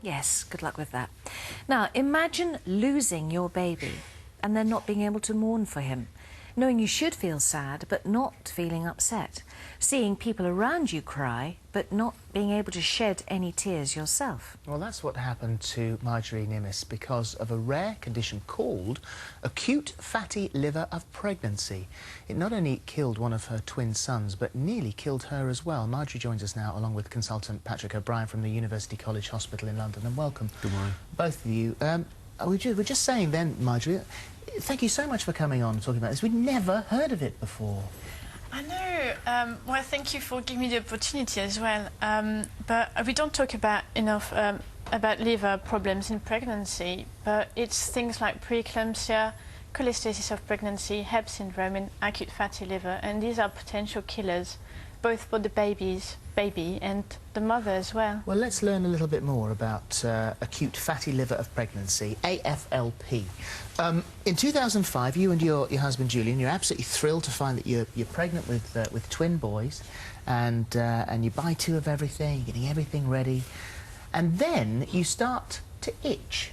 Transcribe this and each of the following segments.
Yes, good luck with that. Now, imagine losing your baby and then not being able to mourn for him, knowing you should feel sad but not feeling upset, seeing people around you cry but not being able to shed any tears yourself. Well, that's what happened to Marjorie Nimis because of a rare condition called acute fatty liver of pregnancy. It not only killed one of her twin sons but nearly killed her as well. Marjorie joins us now along with consultant Patrick O'Brien from the University College Hospital in London, and welcome. Good morning. Both of you. We're just saying then, Marjorie, thank you so much for coming on and talking about this. We'd never heard of it before. I know. Well, thank you for giving me the opportunity as well. But we don't talk about enough about liver problems in pregnancy, but it's things like pre-eclampsia, cholestasis of pregnancy, HELLPS syndrome, and acute fatty liver, and these are potential killers, both for the baby and the mother as well. Well, let's learn a little bit more about acute fatty liver of pregnancy, AFLP. In 2005, you and your husband Julian, you're absolutely thrilled to find that you're pregnant with twin boys, and you buy 2 of everything, getting everything ready, and then you start to itch.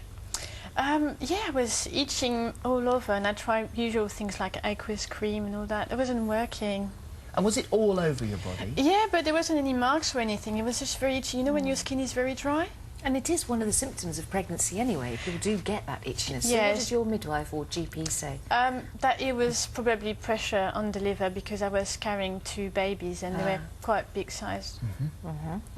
Yeah, I was itching all over, and I tried usual things like aqueous cream and all that. It wasn't working. And was it all over your body? Yeah, but there wasn't any marks or anything. It was just very itchy. You know when your skin is very dry? And it is one of the symptoms of pregnancy anyway. People do get that itchiness. Yes. So what does your midwife or GP say? That it was probably pressure on the liver because I was carrying 2 babies and they were quite big sized.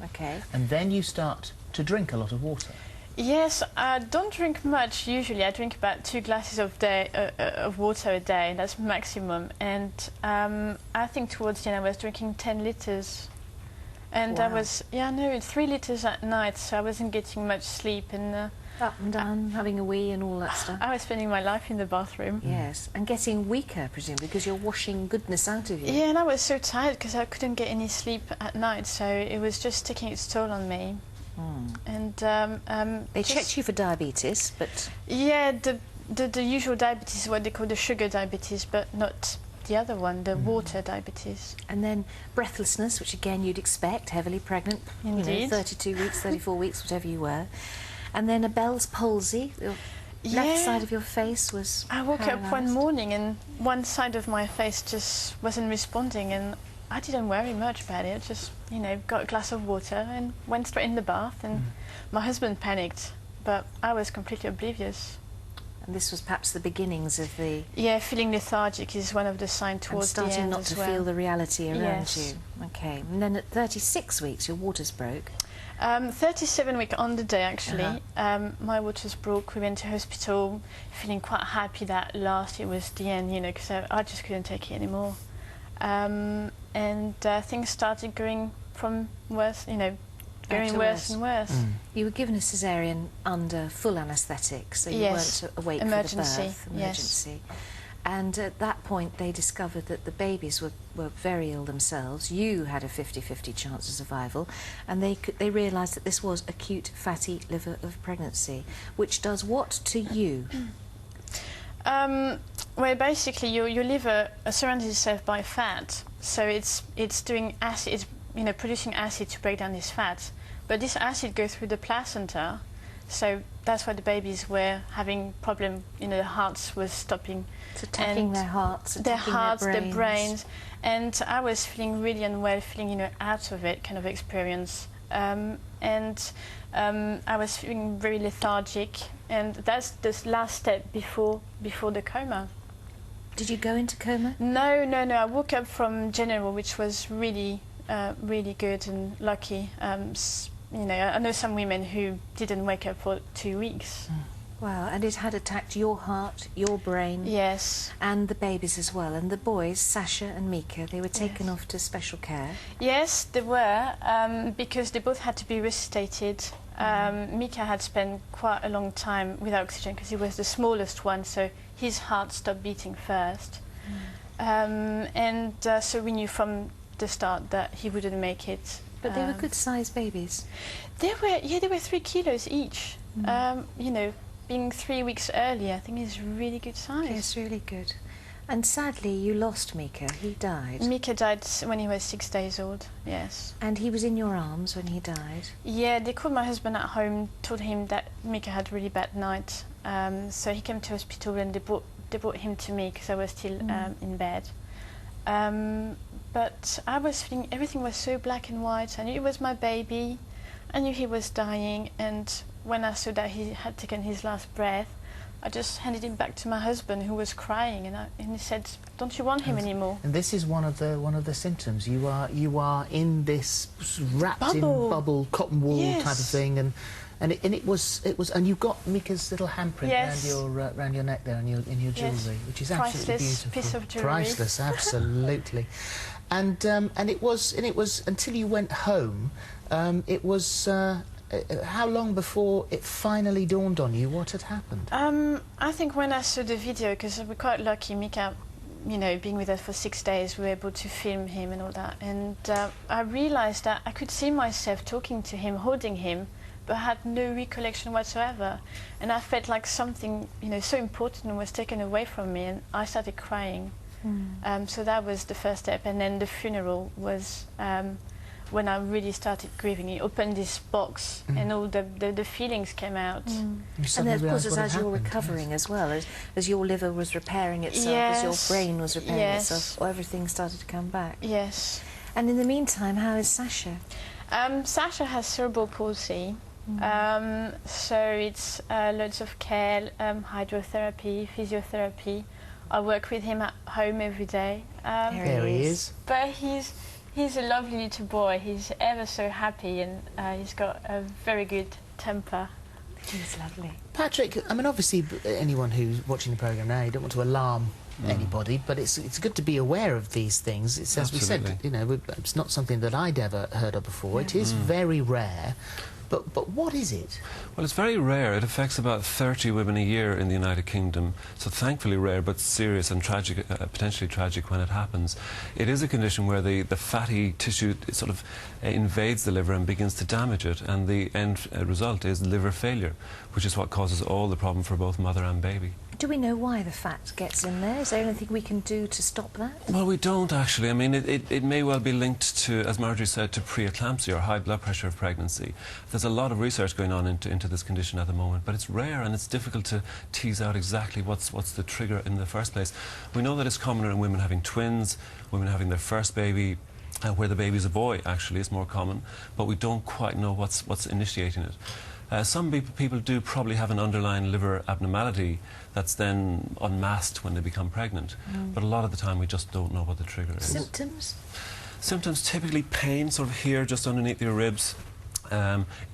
Okay. And then you start to drink a lot of water. Yes, I don't drink much usually. I drink about 2 glasses of water a day. That's maximum. And I think towards the end I was drinking 10 litres. And wow. I was, 3 litres at night, so I wasn't getting much sleep. And up and down, having a wee and all that stuff. I was spending my life in the bathroom. Yes, and getting weaker, presumably, because you're washing goodness out of you. Yeah, and I was so tired because I couldn't get any sleep at night, so it was just taking its toll on me. And they checked you for diabetes, but yeah, the usual diabetes, what they call the sugar diabetes, but not the other one, the water diabetes. And then breathlessness, which again you'd expect, heavily pregnant. Indeed. You know, 32 weeks, 34 weeks, whatever you were. And then a Bell's palsy. The left side of your face was I woke paralysed. up one morning and one side of my face just wasn't responding, and I didn't worry much about it. I just, got a glass of water and went straight in the bath, and my husband panicked, but I was completely oblivious. And this was perhaps the beginnings of the... Yeah, feeling lethargic is one of the signs towards the end starting not to feel the reality around you. Okay. And then at 36 weeks, your waters broke. 37 weeks on the day, actually. My waters broke. We went to hospital, feeling quite happy that last it was the end, because I just couldn't take it anymore. And things started going from worse, going worse and worse. You were given a caesarean under full anaesthetic, so you weren't awake for the birth. Emergency. And at that point, they discovered that the babies were very ill themselves. You had a 50-50 chance of survival, and they realised that this was acute fatty liver of pregnancy, which does what to you? Well, basically, your liver surrounds itself by fat, so it's doing acid, it's producing acid to break down this fat. But this acid goes through the placenta, so that's why the babies were having problem. The hearts were stopping. It's attacking their hearts, their brains, and I was feeling really unwell, feeling out of it kind of experience, and I was feeling very lethargic, and that's the last step before the coma. Did you go into coma? No. I woke up from general, which was really good and lucky. I know some women who didn't wake up for 2 weeks. Wow, and it had attacked your heart, your brain. Yes. And the babies as well. And the boys, Sasha and Mika, they were taken off to special care. Yes, they were, because they both had to be resuscitated. Mika had spent quite a long time with oxygen because he was the smallest one, so his heart stopped beating first. So we knew from the start that he wouldn't make it. But they were good-sized babies. They were 3 kilos each. Being 3 weeks early, I think is really good size. Yes, really good. And sadly, you lost Mika. He died. Mika died when he was 6 days old, yes. And he was in your arms when he died? Yeah, they called my husband at home, told him that Mika had a really bad night. So he came to hospital and they brought him to me because I was still in bed. But I was feeling everything was so black and white. I knew it was my baby. I knew he was dying. And when I saw that he had taken his last breath, I just handed him back to my husband, who was crying, and he said, "Don't you want him anymore?" And this is one of the symptoms. You are in this wrapped in bubble cotton wool type of thing, and it was and you've got Mika's little handprint around your neck there, and in your jewellery, which is absolutely beautiful. Piece of jewellery. Priceless, absolutely. and it was until you went home. It was. How long before it finally dawned on you what had happened? I think when I saw the video, because we're quite lucky, Mika, you know, being with us for 6 days, we were able to film him and all that. And I realised that I could see myself talking to him, holding him, but I had no recollection whatsoever. And I felt like something, you know, so important was taken away from me, and I started crying. So that was the first step. And then the funeral was when I really started grieving. He opened this box and all the feelings came out. And then, of course, as you're recovering as well, as your liver was repairing itself, as your brain was repairing itself, everything started to come back. Yes. And in the meantime, how is Sasha? Sasha has cerebral palsy. So it's loads of care, hydrotherapy, physiotherapy. I work with him at home every day. There he is. But he's a lovely little boy. He's ever so happy, and he's got a very good temper. He's lovely. Patrick, I mean, obviously, anyone who's watching the programme now, you don't want to alarm anybody, but it's good to be aware of these things. It's, as we said, you know, it's not something that I'd ever heard of before. It is very rare. But what is it? Well, it's very rare. It affects about 30 women a year in the United Kingdom. So thankfully rare, but serious and tragic, potentially tragic when it happens. It is a condition where the fatty tissue sort of invades the liver and begins to damage it, and the end result is liver failure, which is what causes all the problem for both mother and baby. Do we know why the fat gets in there? Is there anything we can do to stop that? Well, we don't actually. I mean, it may well be linked to, as Marjorie said, to pre-eclampsia or high blood pressure of pregnancy. There's a lot of research going on into this condition at the moment, but it's rare and it's difficult to tease out exactly what's the trigger in the first place. We know that it's commoner in women having twins, women having their first baby, where the baby's a boy, actually, is more common, but we don't quite know what's initiating it. Some people do probably have an underlying liver abnormality that's then unmasked when they become pregnant, but a lot of the time we just don't know what the trigger is. Symptoms? Symptoms, typically pain, sort of here, just underneath your ribs.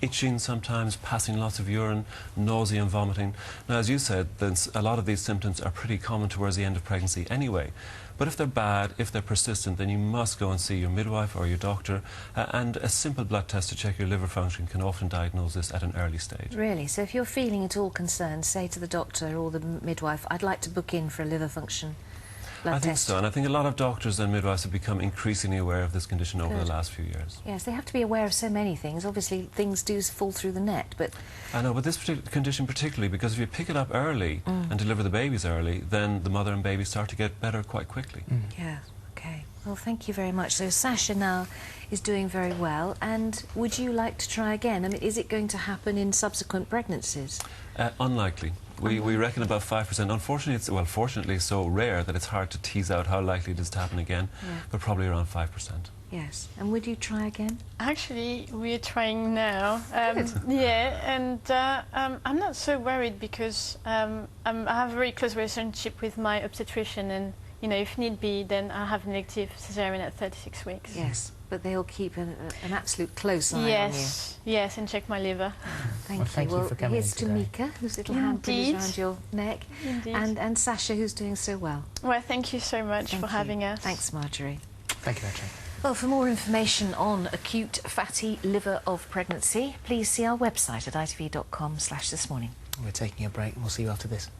Itching sometimes, passing lots of urine, nausea and vomiting. Now, as you said, a lot of these symptoms are pretty common towards the end of pregnancy anyway. But if they're bad, if they're persistent, then you must go and see your midwife or your doctor, and a simple blood test to check your liver function can often diagnose this at an early stage. Really? So if you're feeling at all concerned, say to the doctor or the midwife, I'd like to book in for a liver function blood test. I think so, and I think a lot of doctors and midwives have become increasingly aware of this condition over the last few years. Yes, they have to be aware of so many things. Obviously, things do fall through the net, but... I know, but this condition particularly, because if you pick it up early and deliver the babies early, then the mother and baby start to get better quite quickly. Yeah, OK. Well, thank you very much. So Sasha now is doing very well, and would you like to try again? I mean, is it going to happen in subsequent pregnancies? Unlikely. We reckon about 5%. Unfortunately, it's, well, fortunately, so rare that it's hard to tease out how likely it is to happen again, but probably around 5%. Yes. And would you try again? Actually, we're trying now. Yeah, and I'm not so worried because I have a very close relationship with my obstetrician, and, you know, if need be, then I'll have an elective cesarean at 36 weeks. Yes, but they'll keep an absolute close eye on you. Yes, and check my liver. Thank you. For coming here's to Mika, whose little handprint is around your neck, and Sasha, who's doing so well. Well, thank you so much for having us. Thanks, Marjorie. Thank you, Patrick. Well, for more information on acute fatty liver of pregnancy, please see our website at itv.com/thismorning. We're taking a break and we'll see you after this.